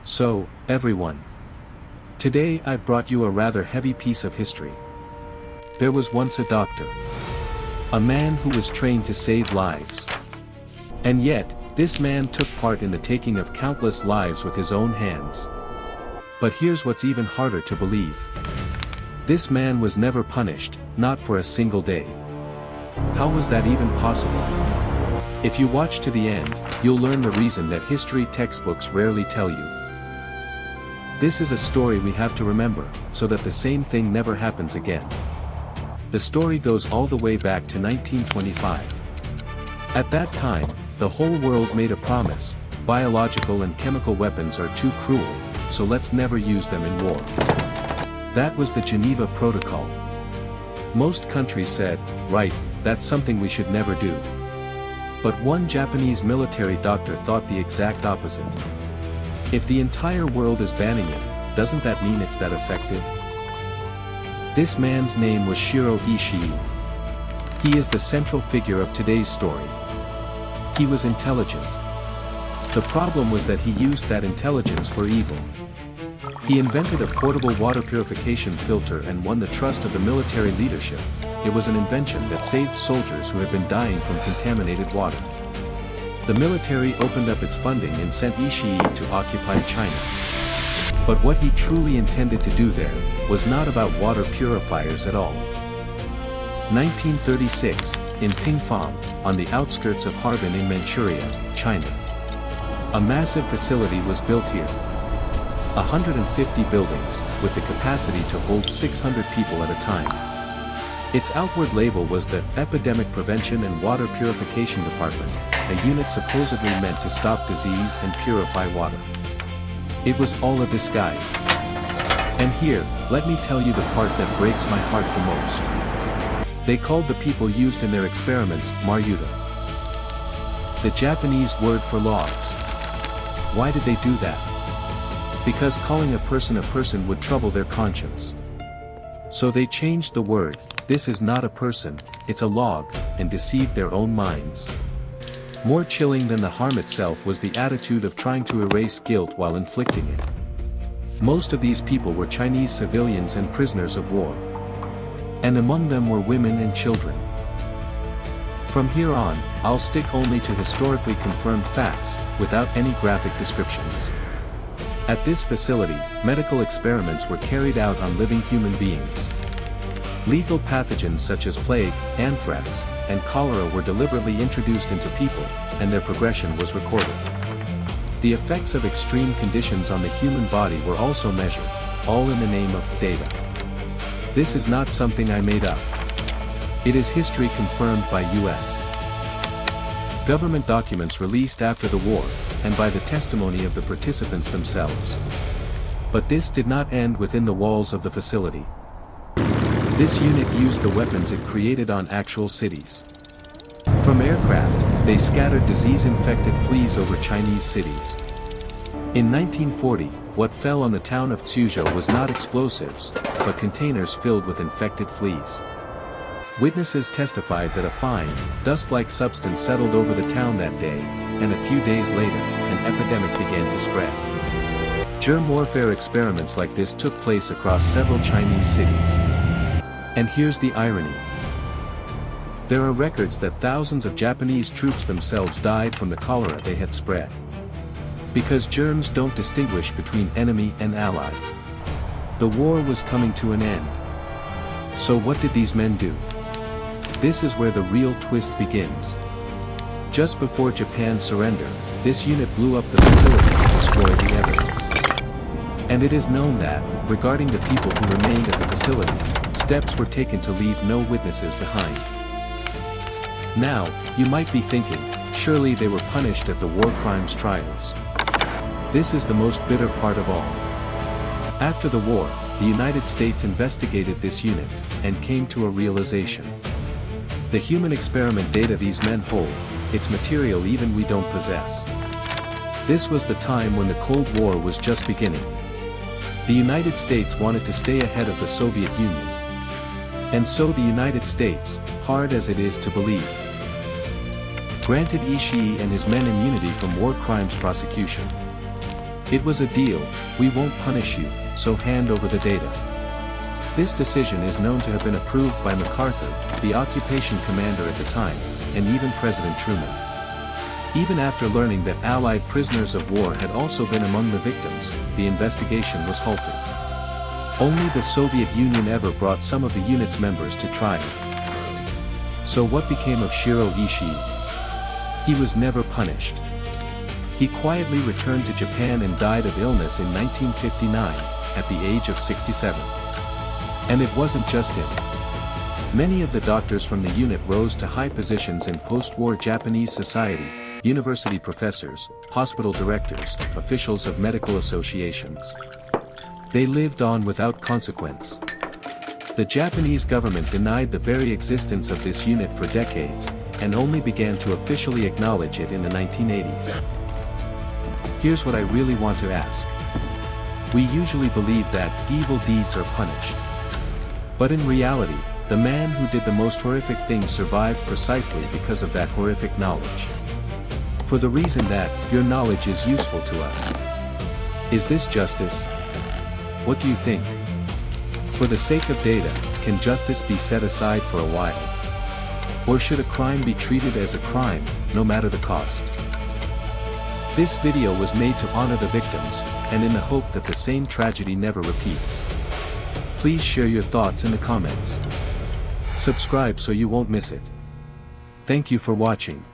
So, everyone. Today I've brought you a rather heavy piece of history. There was once a doctor. A man who was trained to save lives. And yet, this man took part in the taking of countless lives with his own hands. But here's what's even harder to believe. This man was never punished, not for a single day. How was that even possible? If you watch to the end, you'll learn the reason that history textbooks rarely tell you. This is a story we have to remember, so that the same thing never happens again. The story goes all the way back to 1925. At that time, the whole world made a promise: biological and chemical weapons are too cruel, so let's never use them in war. That was the Geneva Protocol. Most countries said, right, that's something we should never do. But one Japanese military doctor thought the exact opposite. If the entire world is banning it, doesn't that mean it's that effective? This man's name was Shiro Ishii. He is the central figure of today's story. He was intelligent. The problem was that he used that intelligence for evil. He invented a portable water purification filter and won the trust of the military leadership. It was an invention that saved soldiers who had been dying from contaminated water. The military opened up its funding and sent Ishii to occupy China. But what he truly intended to do there was not about water purifiers at all. 1936, in Pingfang, on the outskirts of Harbin in Manchuria, China. A massive facility was built here. 150 buildings, with the capacity to hold 600 people at a time. Its outward label was the Epidemic Prevention and Water Purification Department, a unit supposedly meant to stop disease and purify water. It was all a disguise. And here, let me tell you the part that breaks my heart the most. They called the people used in their experiments Maryuta. The Japanese word for logs. Why did they do that? Because calling a person would trouble their conscience. So they changed the word, this is not a person, it's a log, and deceived their own minds. More chilling than the harm itself was the attitude of trying to erase guilt while inflicting it. Most of these people were Chinese civilians and prisoners of war. And among them were women and children. From here on, I'll stick only to historically confirmed facts, without any graphic descriptions. At this facility, medical experiments were carried out on living human beings. Lethal pathogens such as plague, anthrax, and cholera were deliberately introduced into people, and their progression was recorded. The effects of extreme conditions on the human body were also measured, all in the name of data. This is not something I made up. It is history confirmed by U.S. government documents released after the war, and by the testimony of the participants themselves. But this did not end within the walls of the facility. This unit used the weapons it created on actual cities. From aircraft, they scattered disease-infected fleas over Chinese cities. In 1940, what fell on the town of Tsuzhou was not explosives, but containers filled with infected fleas. Witnesses testified that a fine, dust-like substance settled over the town that day, and a few days later, an epidemic began to spread. Germ warfare experiments like this took place across several Chinese cities. And here's the irony. There are records that thousands of Japanese troops themselves died from the cholera they had spread. Because germs don't distinguish between enemy and ally. The war was coming to an end. So what did these men do? This is where the real twist begins. Just before Japan's surrender, this unit blew up the facility to destroy the evidence. And it is known that, regarding the people who remained at the facility, steps were taken to leave no witnesses behind. Now, you might be thinking, surely they were punished at the war crimes trials. This is the most bitter part of all. After the war, the United States investigated this unit, and came to a realization. The human experiment data these men hold, it's material even we don't possess. This was the time when the Cold War was just beginning. The United States wanted to stay ahead of the Soviet Union. And so the United States, hard as it is to believe, granted Ishii and his men immunity from war crimes prosecution. It was a deal, we won't punish you, so hand over the data. This decision is known to have been approved by MacArthur, the occupation commander at the time, and even President Truman. Even after learning that Allied prisoners of war had also been among the victims, the investigation was halted. Only the Soviet Union ever brought some of the unit's members to trial. So what became of Shiro Ishii? He was never punished. He quietly returned to Japan and died of illness in 1959, at the age of 67. And it wasn't just him. Many of the doctors from the unit rose to high positions in post-war Japanese society, university professors, hospital directors, officials of medical associations. They lived on without consequence. The Japanese government denied the very existence of this unit for decades, and only began to officially acknowledge it in the 1980s. Here's what I really want to ask. We usually believe that evil deeds are punished. But in reality, the man who did the most horrific things survived precisely because of that horrific knowledge. For the reason that your knowledge is useful to us. Is this justice? What do you think? For the sake of data, can justice be set aside for a while? Or should a crime be treated as a crime, no matter the cost? This video was made to honor the victims, and in the hope that the same tragedy never repeats. Please share your thoughts in the comments. Subscribe so you won't miss it. Thank you for watching.